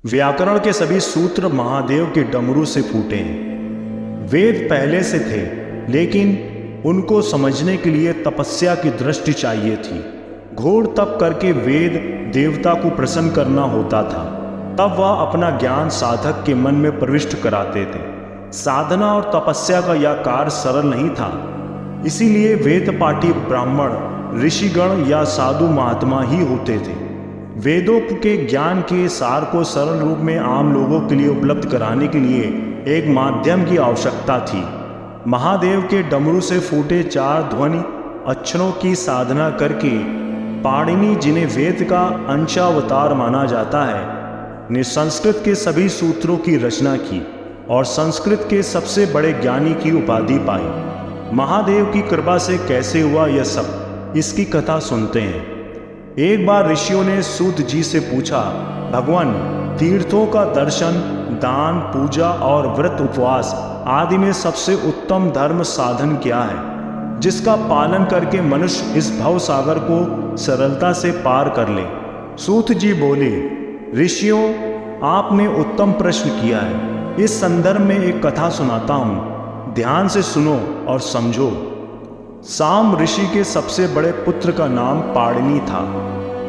व्याकरण के सभी सूत्र महादेव के डमरू से फूटे हैं। वेद पहले से थे, लेकिन उनको समझने के लिए तपस्या की दृष्टि चाहिए थी। घोर तप करके वेद देवता को प्रसन्न करना होता था, तब वह अपना ज्ञान साधक के मन में प्रविष्ट कराते थे। साधना और तपस्या का यह कार्य सरल नहीं था, इसीलिए वेद पाठी ब्राह्मण, ऋषिगण या साधु महात्मा ही होते थे। वेदों के ज्ञान के सार को सरल रूप में आम लोगों के लिए उपलब्ध कराने के लिए एक माध्यम की आवश्यकता थी। महादेव के डमरू से फूटे 4 ध्वनि अक्षरों की साधना करके पाणिनि, जिन्हें वेद का अंशावतार माना जाता है, ने संस्कृत के सभी सूत्रों की रचना की और संस्कृत के सबसे बड़े ज्ञानी की उपाधि पाई। महादेव की कृपा से कैसे हुआ यह सब, इसकी कथा सुनते हैं। एक बार ऋषियों ने सूत जी से पूछा, भगवान, तीर्थों का दर्शन, दान, पूजा और व्रत उपवास आदि में सबसे उत्तम धर्म साधन क्या है, जिसका पालन करके मनुष्य इस भव सागर को सरलता से पार कर ले? सूत जी बोले, ऋषियों, आपने उत्तम प्रश्न किया है। इस संदर्भ में एक कथा सुनाता हूँ, ध्यान से सुनो और समझो। साम ऋषि के सबसे बड़े पुत्र का नाम पाणिनि था।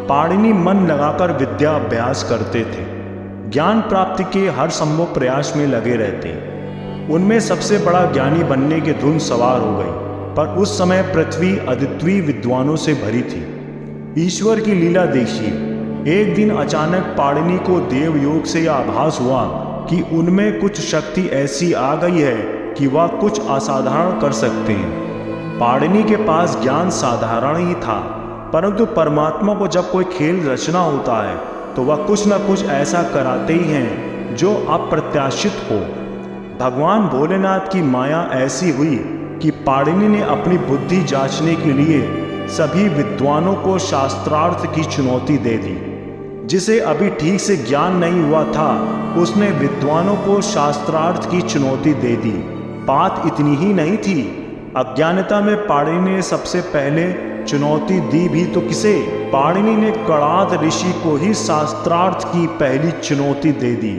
पाणिनि मन लगाकर विद्या अभ्यास करते थे, ज्ञान प्राप्ति के हर संभव प्रयास में लगे रहते। उनमें सबसे बड़ा ज्ञानी बनने की धुन सवार हो गई, पर उस समय पृथ्वी अद्वितीय विद्वानों से भरी थी। ईश्वर की लीला देखिए। एक दिन अचानक पाणिनि को देवयोग से यह आभास हुआ कि उनमें कुछ शक्ति ऐसी आ गई है कि वह कुछ असाधारण कर सकते हैं। पाणिनि के पास ज्ञान साधारण ही था, परंतु परमात्मा को जब कोई खेल रचना होता है तो वह कुछ न कुछ ऐसा कराते ही हैं जो अप्रत्याशित हो। भगवान भोलेनाथ की माया ऐसी हुई कि पाणिनि ने अपनी बुद्धि जांचने के लिए सभी विद्वानों को शास्त्रार्थ की चुनौती दे दी। जिसे अभी ठीक से ज्ञान नहीं हुआ था, उसने विद्वानों को शास्त्रार्थ की चुनौती दे दी। बात इतनी ही नहीं थी, अज्ञानता में पाणिनि ने सबसे पहले चुनौती दी भी तो किसे? पाणिनि ने कणाद ऋषि को ही शास्त्रार्थ की पहली चुनौती दे दी।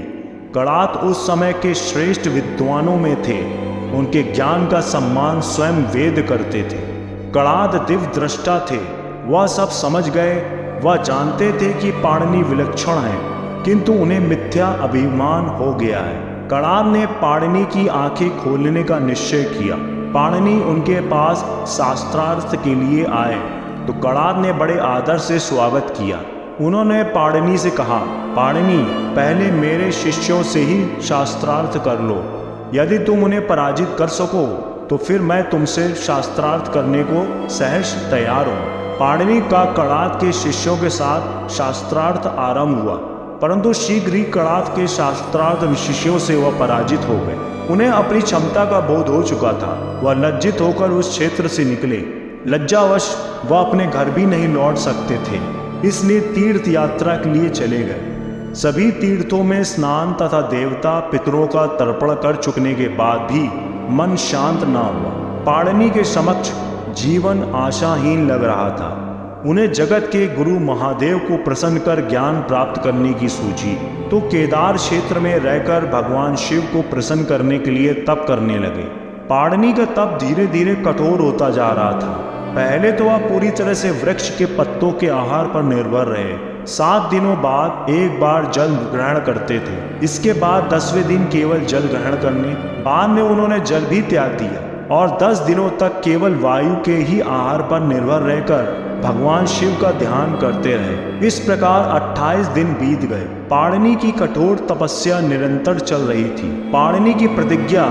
कणाद उस समय के श्रेष्ठ विद्वानों में थे, उनके ज्ञान का सम्मान स्वयं वेद करते थे। कणाद दिव्य दृष्टा थे, वह सब समझ गए। वह जानते थे कि पाणिनि विलक्षण है, किंतु उन्हें मिथ्या अभिमान हो गया है। कणाद ने पाणिनि की आंखें खोलने का निश्चय किया। पाणिनि उनके पास शास्त्रार्थ के लिए आए तो कणाद ने बड़े आदर से स्वागत किया। उन्होंने पाणिनि से कहा, पाणिनि, पहले मेरे शिष्यों से ही शास्त्रार्थ कर लो। यदि तुम उन्हें पराजित कर सको तो फिर मैं तुमसे शास्त्रार्थ करने को सहर्ष तैयार हूँ। पाणिनि का कणाद के शिष्यों के साथ शास्त्रार्थ आरंभ हुआ, परंतु शीघ्र ही कणाद के शास्त्रार्थ शिष्यों से वह पराजित हो गए। उन्हें अपनी क्षमता का बोध हो चुका था। वह लज्जित होकर उस क्षेत्र से निकले। लज्जावश वह अपने घर भी नहीं लौट सकते थे, इसलिए तीर्थ यात्रा के लिए चले गए। सभी तीर्थों में स्नान तथा देवता पितरों का तर्पण कर चुकने के बाद भी मन शांत ना हुआ। पाणिनि के समक्ष जीवन आशाहीन लग रहा था। उन्हें जगत के गुरु महादेव को प्रसन्न कर ज्ञान प्राप्त करने की सूझी, तो केदार क्षेत्र में रहकर भगवान शिव को प्रसन्न करने के लिए तप करने लगे। पाणिनि का तप धीरे धीरे कठोर होता जा रहा था। पहले तो वह पूरी तरह से वृक्ष के पत्तों के आहार पर निर्भर रहे। 7 दिनों बाद एक बार जल ग्रहण करते थे। इसके बाद 10वें दिन केवल जल ग्रहण करने, बाद में उन्होंने जल भी त्याग दिया और 10 दिनों तक केवल वायु के ही आहार पर निर्भर रहकर भगवान शिव का ध्यान करते रहे। इस प्रकार 28 दिन बीत गए। पाणिनि की कठोर तपस्या निरंतर चल रही थी। पाणिनि की प्रतिज्ञा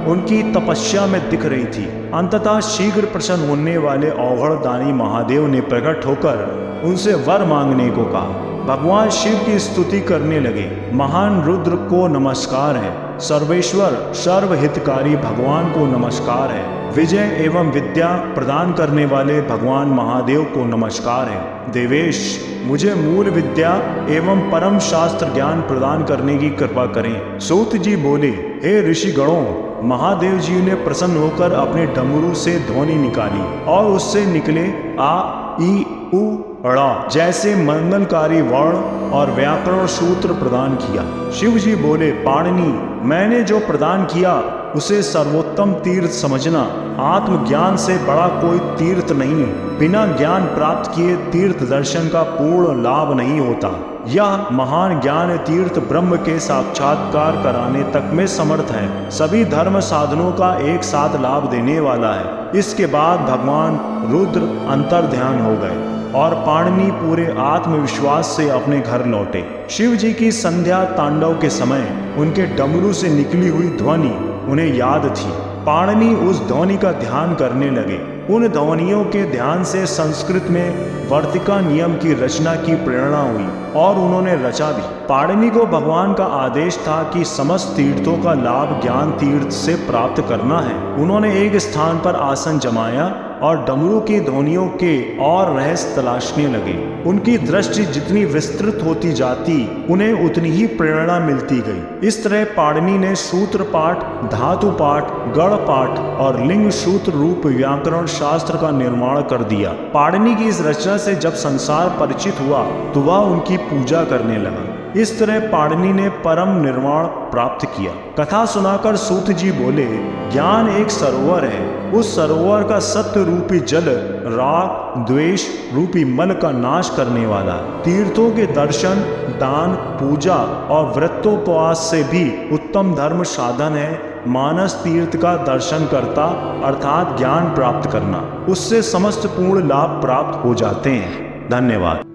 उनकी तपस्या में दिख रही थी। अंततः शीघ्र प्रसन्न होने वाले अवघड़ दानी महादेव ने प्रकट होकर उनसे वर मांगने को कहा। भगवान शिव की स्तुति करने लगे। महान रुद्र को नमस्कार है, सर्वेश्वर सर्वहितकारी भगवान को नमस्कार है, विजय एवं विद्या प्रदान करने वाले भगवान महादेव को नमस्कार है। देवेश, मुझे मूल विद्या एवं परम शास्त्र ज्ञान प्रदान करने की कृपा करें। सूत जी बोले, हे ऋषिगणों, महादेव जी ने प्रसन्न होकर अपने डमरू से ध्वनि निकाली और उससे निकले आ, ई, उ, अड़ा जैसे मंगलकारी वर्ण और व्याकरण सूत्र प्रदान किया। शिव जी बोले, पाणिनि, मैंने जो प्रदान किया उसे सर्वोत्तम तीर्थ समझना। आत्मज्ञान से बड़ा कोई तीर्थ नहीं। बिना ज्ञान प्राप्त किए तीर्थ दर्शन का पूर्ण लाभ नहीं होता। यह महान ज्ञान तीर्थ ब्रह्म के साक्षात्कार कराने तक में समर्थ है। सभी धर्म साधनों का एक साथ लाभ देने वाला है। इसके बाद भगवान रुद्र अंतर्ध्यान हो गए और पाणिनि पूरे आत्मविश्वास से अपने घर लौटे। शिव जी की संध्या तांडव के समय उनके डमरू से निकली हुई ध्वनि उन्हें याद थी। पाणिनि उस ध्वनि का ध्यान करने लगे। उन ध्वनियों के ध्यान से संस्कृत में वर्तिका नियम की रचना की प्रेरणा हुई और उन्होंने रचा भी। पाणिनि को भगवान का आदेश था कि समस्त तीर्थों का लाभ ज्ञान तीर्थ से प्राप्त करना है। उन्होंने एक स्थान पर आसन जमाया और डमरू की ध्वनियों के और रहस्य तलाशने लगे। उनकी दृष्टि जितनी विस्तृत होती जाती, उन्हें उतनी ही प्रेरणा मिलती गई। इस तरह पाणिनि ने सूत्र पाठ, धातु पाठ, गढ़ पाठ और लिंग सूत्र रूप व्याकरण शास्त्र का निर्माण कर दिया। पाणिनि की इस रचना से जब संसार परिचित हुआ तो वह उनकी पूजा करने लगा। इस तरह पाणिनि ने परम निर्वाण प्राप्त किया। कथा सुनाकर सूत जी बोले, ज्ञान एक सरोवर है। उस सरोवर का सत्य रूपी जल राग द्वेष रूपी मल का नाश करने वाला है। तीर्थों के दर्शन, दान, पूजा और व्रतोपवास से भी उत्तम धर्म साधन है मानस तीर्थ का दर्शन करता अर्थात ज्ञान प्राप्त करना। उससे समस्त पूर्ण लाभ प्राप्त हो जाते हैं। धन्यवाद।